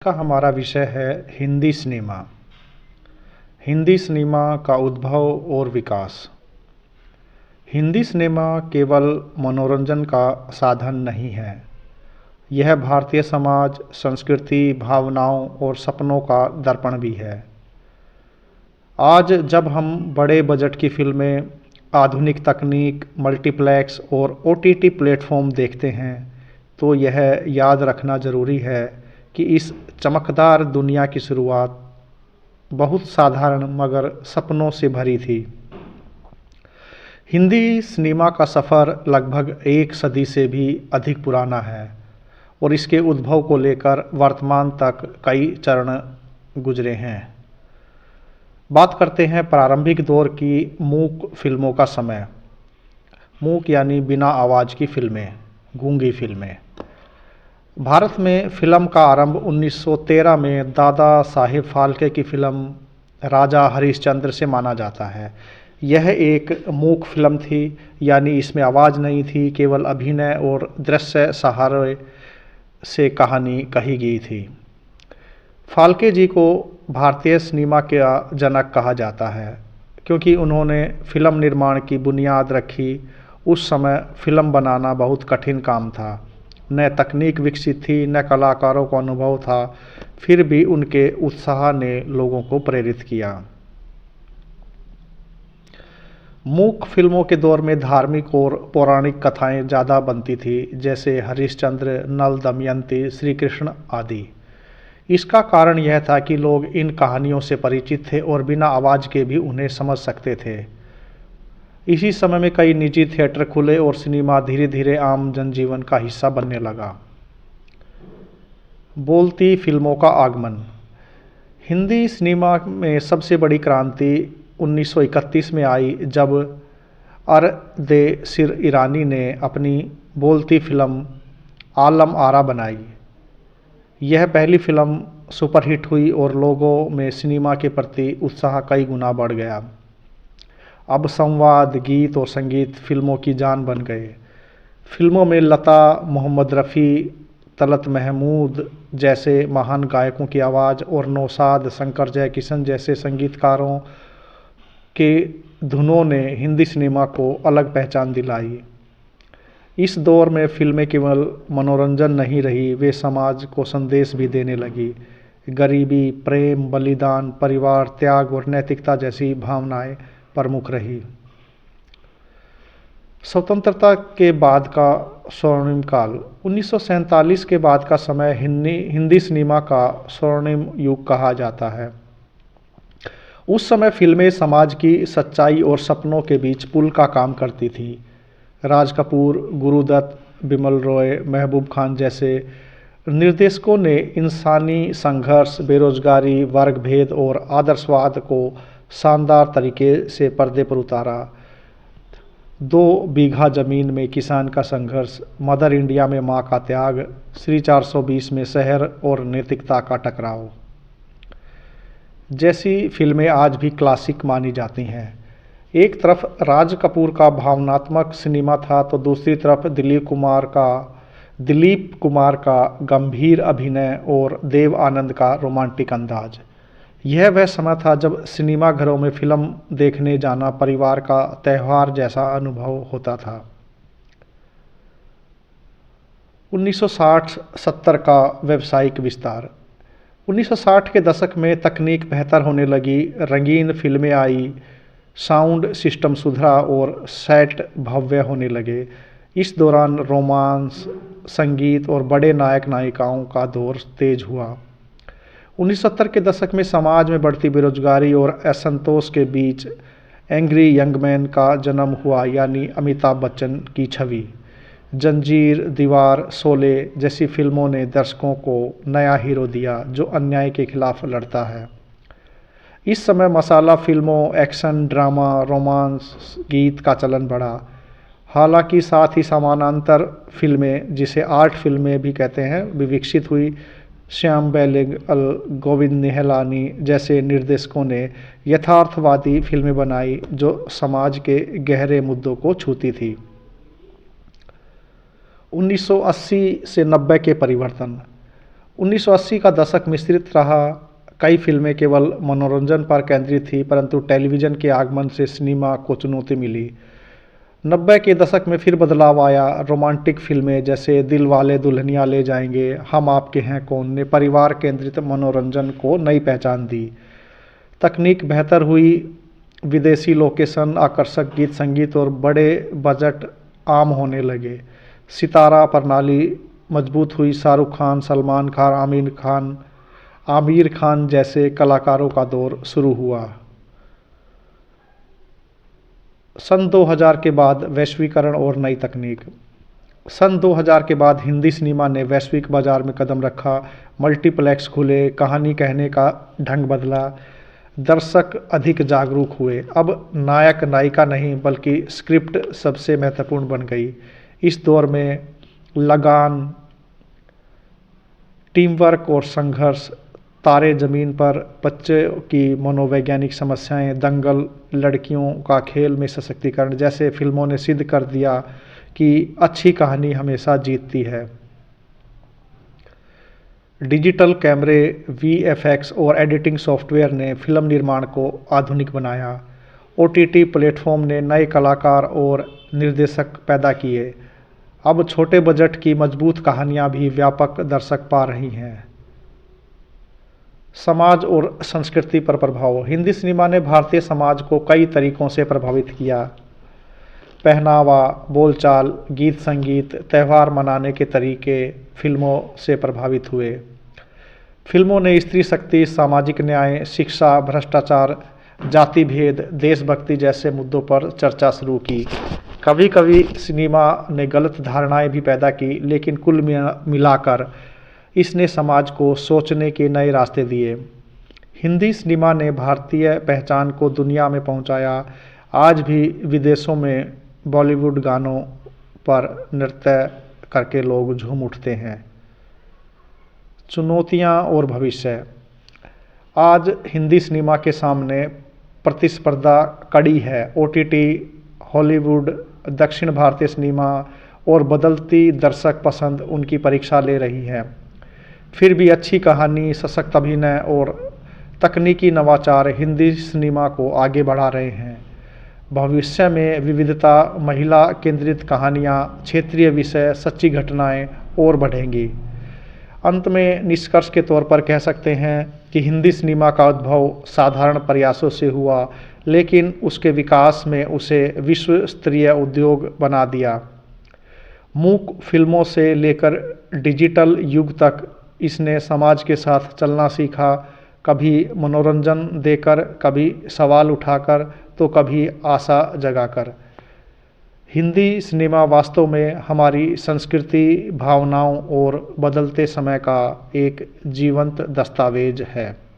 का हमारा विषय है हिंदी सिनेमा। हिंदी सिनेमा का उद्भव और विकास। हिंदी सिनेमा केवल मनोरंजन का साधन नहीं है, यह भारतीय समाज, संस्कृति, भावनाओं और सपनों का दर्पण भी है। आज जब हम बड़े बजट की फिल्में, आधुनिक तकनीक, मल्टीप्लेक्स और ओटीटी प्लेटफॉर्म देखते हैं, तो यह याद रखना ज़रूरी है कि इस चमकदार दुनिया की शुरुआत बहुत साधारण मगर सपनों से भरी थी। हिंदी सिनेमा का सफ़र लगभग एक सदी से भी अधिक पुराना है और इसके उद्भव को लेकर वर्तमान तक कई चरण गुजरे हैं। बात करते हैं प्रारंभिक दौर की मूक फिल्मों का समय। मूक यानी बिना आवाज़ की फिल्में, गूंगी फिल्में। भारत में फिल्म का आरंभ 1913 में दादा साहेब फाल्के की फिल्म राजा हरिश्चंद्र से माना जाता है। यह एक मूक फिल्म थी, यानी इसमें आवाज़ नहीं थी, केवल अभिनय और दृश्य सहारे से कहानी कही गई थी। फाल्के जी को भारतीय सिनेमा का जनक कहा जाता है क्योंकि उन्होंने फिल्म निर्माण की बुनियाद रखी। उस समय फिल्म बनाना बहुत कठिन काम था, न तकनीक विकसित थी, न कलाकारों को अनुभव था। फिर भी उनके उत्साह ने लोगों को प्रेरित किया। मूक फिल्मों के दौर में धार्मिक और पौराणिक कथाएं ज़्यादा बनती थी, जैसे हरिश्चंद्र, नल, दमयंती, श्री कृष्ण आदि। इसका कारण यह था कि लोग इन कहानियों से परिचित थे और बिना आवाज़ के भी उन्हें समझ सकते थे। इसी समय में कई निजी थिएटर खुले और सिनेमा धीरे धीरे आम जनजीवन का हिस्सा बनने लगा। बोलती फिल्मों का आगमन। हिंदी सिनेमा में सबसे बड़ी क्रांति 1931 में आई, जब दे सिर ईरानी ने अपनी बोलती फिल्म आलम आरा बनाई। यह पहली फिल्म सुपरहिट हुई और लोगों में सिनेमा के प्रति उत्साह कई गुना बढ़ गया। अब संवाद, गीत और संगीत फिल्मों की जान बन गए। फिल्मों में लता, मोहम्मद रफ़ी, तलत महमूद जैसे महान गायकों की आवाज़ और नौशाद, शंकर जयकिशन जैसे संगीतकारों के धुनों ने हिंदी सिनेमा को अलग पहचान दिलाई। इस दौर में फिल्में केवल मनोरंजन नहीं रही, वे समाज को संदेश भी देने लगी। गरीबी, प्रेम, बलिदान, परिवार, त्याग और नैतिकता जैसी भावनाएं प्रमुख रही। स्वतंत्रता के बाद का स्वर्णिम काल। 1947 के बाद का समय हिंदी सिनेमा का स्वर्णिम युग कहा जाता है। उस समय फिल्में समाज की सच्चाई और सपनों के बीच पुल का काम करती थी। राज कपूर, गुरुदत्त, बिमल रॉय, महबूब खान जैसे निर्देशकों ने इंसानी संघर्ष, बेरोजगारी, वर्ग भेद और आदर्शवाद को शानदार तरीके से पर्दे पर उतारा। 2 बीघा जमीन में किसान का संघर्ष, मदर इंडिया में माँ का त्याग, श्री 420 में शहर और नैतिकता का टकराव जैसी फिल्में आज भी क्लासिक मानी जाती हैं। एक तरफ राज कपूर का भावनात्मक सिनेमा था, तो दूसरी तरफ दिलीप कुमार का गंभीर अभिनय और देव आनंद का रोमांटिक अंदाज। यह वह समय था जब सिनेमाघरों में फिल्म देखने जाना परिवार का त्यौहार जैसा अनुभव होता था। 1960-70 का व्यावसायिक विस्तार। 1960 के दशक में तकनीक बेहतर होने लगी, रंगीन फिल्में आई, साउंड सिस्टम सुधरा और सेट भव्य होने लगे। इस दौरान रोमांस, संगीत और बड़े नायक नायिकाओं का दौर तेज हुआ। 1970 के दशक में समाज में बढ़ती बेरोजगारी और असंतोष के बीच एंग्री यंग मैन का जन्म हुआ, यानी अमिताभ बच्चन की छवि। जंजीर, दीवार, शोले जैसी फिल्मों ने दर्शकों को नया हीरो दिया जो अन्याय के खिलाफ लड़ता है। इस समय मसाला फिल्मों, एक्शन, ड्रामा, रोमांस, गीत का चलन बढ़ा। हालांकि साथ ही समानांतर फिल्में, जिसे आर्ट फिल्में भी कहते हैं, भी विकसित हुई। श्याम बेनेगल, गोविंद निहलानी जैसे निर्देशकों ने यथार्थवादी फिल्में बनाई जो समाज के गहरे मुद्दों को छूती थी। 1980 से 90 के परिवर्तन। 1980 का दशक मिश्रित रहा। कई फिल्में केवल मनोरंजन पर केंद्रित थी, परंतु टेलीविज़न के आगमन से सिनेमा को चुनौती मिली। 90 के दशक में फिर बदलाव आया। रोमांटिक फिल्में जैसे दिल वाले दुल्हनिया ले जाएंगे, हम आपके हैं कौन ने परिवार केंद्रित मनोरंजन को नई पहचान दी। तकनीक बेहतर हुई, विदेशी लोकेशन, आकर्षक गीत संगीत और बड़े बजट आम होने लगे। सितारा प्रणाली मजबूत हुई, शाहरुख खान, सलमान खान, आमिर खान जैसे कलाकारों का दौर शुरू हुआ। सन 2000 के बाद वैश्वीकरण और नई तकनीक। सन 2000 के बाद हिंदी सिनेमा ने वैश्विक बाजार में कदम रखा। मल्टीप्लेक्स खुले, कहानी कहने का ढंग बदला, दर्शक अधिक जागरूक हुए। अब नायक नायिका नहीं बल्कि स्क्रिप्ट सबसे महत्वपूर्ण बन गई। इस दौर में लगान, टीम वर्क और संघर्ष, तारे ज़मीन पर, बच्चों की मनोवैज्ञानिक समस्याएं, दंगल, लड़कियों का खेल में सशक्तिकरण जैसे फिल्मों ने सिद्ध कर दिया कि अच्छी कहानी हमेशा जीतती है। डिजिटल कैमरे, वीएफएक्स और एडिटिंग सॉफ्टवेयर ने फिल्म निर्माण को आधुनिक बनाया। ओटीटी प्लेटफॉर्म ने नए कलाकार और निर्देशक पैदा किए। अब छोटे बजट की मजबूत कहानियां भी व्यापक दर्शक पा रही हैं। समाज और संस्कृति पर प्रभाव। हिंदी सिनेमा ने भारतीय समाज को कई तरीकों से प्रभावित किया। पहनावा, बोलचाल, गीत संगीत, त्यौहार मनाने के तरीके फिल्मों से प्रभावित हुए। फिल्मों ने स्त्री शक्ति, सामाजिक न्याय, शिक्षा, भ्रष्टाचार, जाति भेद, देशभक्ति जैसे मुद्दों पर चर्चा शुरू की। कभी कभी सिनेमा ने गलत धारणाएं भी पैदा की, लेकिन कुल मिलाकर इसने समाज को सोचने के नए रास्ते दिए। हिंदी सिनेमा ने भारतीय पहचान को दुनिया में पहुंचाया। आज भी विदेशों में बॉलीवुड गानों पर नृत्य करके लोग झूम उठते हैं। चुनौतियां और भविष्य। आज हिंदी सिनेमा के सामने प्रतिस्पर्धा कड़ी है। ओटीटी, हॉलीवुड, दक्षिण भारतीय सिनेमा और बदलती दर्शक पसंद उनकी परीक्षा ले रही है। फिर भी अच्छी कहानी, सशक्त अभिनय और तकनीकी नवाचार हिंदी सिनेमा को आगे बढ़ा रहे हैं। भविष्य में विविधता, महिला केंद्रित कहानियाँ, क्षेत्रीय विषय, सच्ची घटनाएं और बढ़ेंगी। अंत में निष्कर्ष के तौर पर कह सकते हैं कि हिंदी सिनेमा का उद्भव साधारण प्रयासों से हुआ, लेकिन उसके विकास में उसे विश्व स्तरीय उद्योग बना दिया। मूक फिल्मों से लेकर डिजिटल युग तक इसने समाज के साथ चलना सीखा, कभी मनोरंजन देकर, कभी सवाल उठाकर, तो कभी आशा जगाकर। हिंदी सिनेमा वास्तव में हमारी संस्कृति, भावनाओं और बदलते समय का एक जीवंत दस्तावेज है।